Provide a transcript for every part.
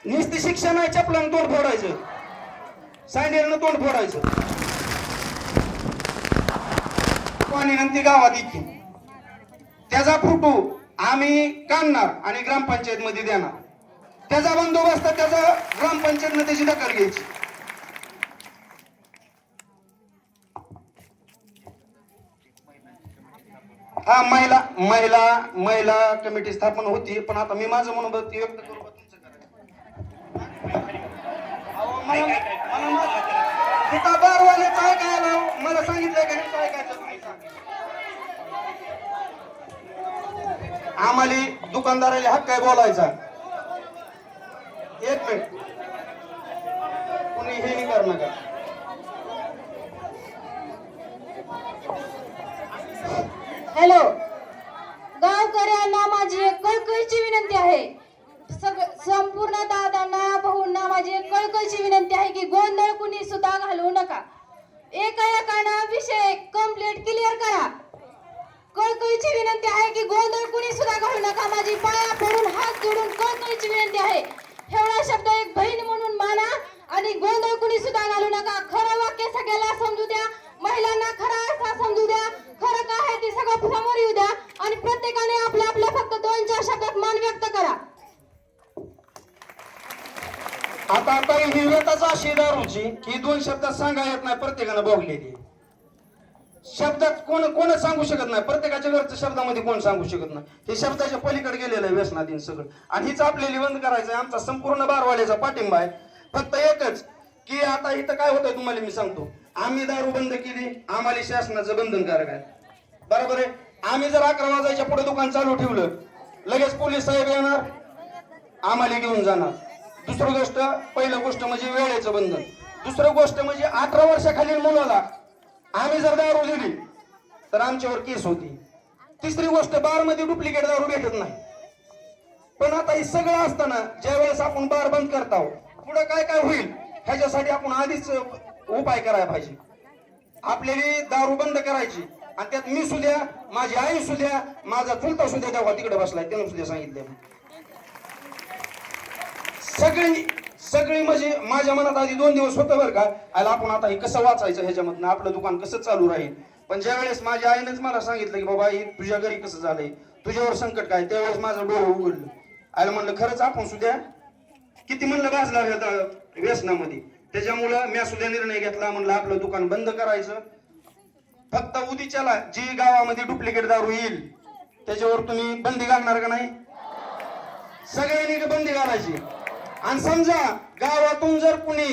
नुसती शिक्षण आहे चपलानं तोंड फोडायचं, सँडलनं तोंड फोडायचं. पाणी नंतर गावात इतकी त्याचा फोटो आम्ही काढणार आणि ग्रामपंचायत मध्ये देणार. त्याचा बंदोबस्त त्याचा ग्रामपंचायतनं त्याची दखल घ्यायची. हा महिला महिला महिला कमिटी स्थापन होती, पण आता मी माझं मनोबत व्यक्त करू का तुमचं करायचं? बारवाल्याचं ऐकायला मला सांगितलंय का हे ऐकायचं तुम्ही सांगा. आम्हाला दुकानदाराला हक्क आहे बोलायचा. एक मिनिट कुणी हे नाही कर नका. हॅलो, गावकऱ्यांना माझी एक कळकळीची विनंती आहे. संपूर्ण दादांना भाऊंना माझी एक कळकळीची विनंती आहे की गोंधळ कुणी सुद्धा घालवू नका. एकानं विषय कंप्लीट क्लिअर करा. कळकळीची विनंती आहे की गोंधळ कुणी सुद्धा घालू नका. माझी पाया पडून हात जोडून कळकळीची विनंती आहे. एवढा शब्द एक बहीण म्हणून माना आणि गोंधळ कुणी सुद्धा घालू नका. खरं वाक्य सगळ्याला समजू द्या, महिलांना खरा असा समजू द्या. खरं काय आहे ते सगळं समोर येऊ द्या आणि प्रत्येकाने आपल्या आपल्या फक्त 2-4 शब्दात मान व्यक्त करा. आता ही वेताच अशी दारूची की 2 शब्दात सांगा येत नाही. प्रत्येकानं भोगलेली शब्दात कोण सांगू शकत नाही. प्रत्येकाच्या घरच्या शब्दामध्ये कोण सांगू शकत नाही. हे शब्दाच्या पलीकडे गेलेलं आहे व्यसनाधीन सगळं. आणि हीच आपल्याला बंद करायचं आहे. आमचा संपूर्ण बारवाड्याचा पाठिंबा आहे. फक्त एकच की आता इथं काय होतंय तुम्हाला मी सांगतो. आम्ही दारू बंद केली, आम्हाला शासनाचं बंधनकारक आहे, बरोबर आहे. आम्ही जर 11 वाजायच्या पुढे दुकान चालू ठेवलं, लगेच पोलीस साहेब येणार, आम्हाला घेऊन जाणार. दुसरी गोष्ट, पहिली गोष्ट म्हणजे वेळेचं बंधन. दुसरी गोष्ट म्हणजे 18 वर्षाखालील मुलाला आम्ही जर दारू दिली तर आमच्यावर केस होती. तिसरी गोष्ट, बार मध्ये डुप्लिकेट दारू भेटत नाही. पण आता हे सगळं असताना ज्या वेळेस आपण बार बंद करतो, पुढे काय काय होईल ह्याच्यासाठी आपण आधीच उपाय करायला पाहिजे. आपल्याला दारू बंद करायची आणि त्यात मी सुद्धा, माझी आई सुद्धा, माझा चुलता सुद्धा तेव्हा तिकडे बसलाय, त्यानं सुद्धा सांगितलं. सगळी म्हणजे माझ्या मनात आधी 2 दिवस होतं बरं का, आला आपण आता हे कसं वाचायचं, ह्याच्यामधनं आपलं दुकान कसं चालू राहील. पण ज्या वेळेस माझ्या आईनेच मला सांगितलं की बाबा हे तुझ्या घरी कसं झालंय, तुझ्यावर संकट काय, त्यावेळेस माझं डोळं उघडलं. आयला म्हणलं खरंच आपण सुद्धा किती म्हणलं गाजला व्यसनामध्ये. त्याच्यामुळं मी सुद्धा निर्णय घेतला, म्हणलं आपलं दुकान बंद करायचं. फक्त उद्याच्याला जी गावामध्ये डुप्लिकेट दारू येईल त्याच्यावर तुम्ही बंदी घालणार का नाही? सगळ्यांनी बंदी घालायची. आणि समजा गावातून जर कुणी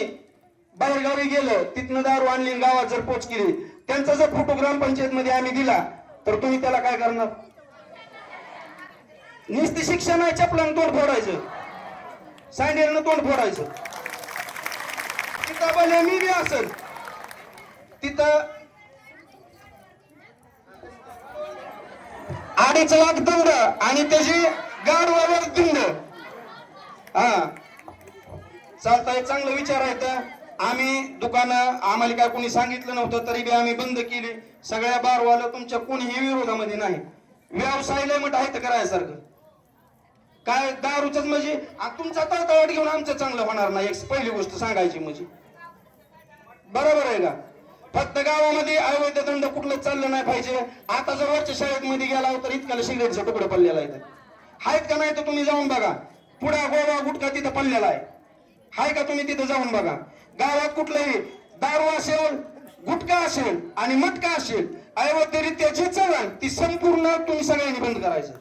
बाहेरगावी गेलं, तिथनं दारू आणली, गावात जर पोच केली, त्यांचा जर फोटो ग्रामपंचायत मध्ये आम्ही दिला तर तुम्ही त्याला काय करणार? नुसती शिक्षण आहे चपलानं तोंड फोडायचं, सँडलनं तोंड फोडायचं. तिथं भले मी बी असेल, तिथं 2.5 लाख दंड आणि त्याची गाडवावर दंड. हा चालताय, चांगलं विचार आहे. तर आम्ही दुकानं आम्हाला काय कोणी सांगितलं नव्हतं तरी बी आम्ही बंद केली. सगळ्या बारवालं तुमच्या कोणीही विरोधामध्ये नाही. व्यवसायाला मग आहे तर करायसारखं काय दारूच म्हणजे तुमचा तळतळाट घेऊन आमचं चांगलं होणार नाही. एक पहिली गोष्ट सांगायची म्हणजे, बरोबर आहे का? फक्त गावामध्ये अवैध धंदा कुठलं चाललं नाही पाहिजे. आता जर वरच्या शाळेत मध्ये गेला तर इतकाला सिगरेटचा तुकडा पडलेला आहे, आहेत का नाही? तर तुम्ही जाऊन बघा. पुढा गोवा गुटखा तिथं पडलेला आहे, हाय का? तुम्ही तिथं जाऊन बघा. गावात कुठलंही दारू असेल, गुटखा असेल आणि मटका असेल, अवैधरित्या जे चलन ती संपूर्ण तुम्ही सगळ्यांनी बंद करायचं.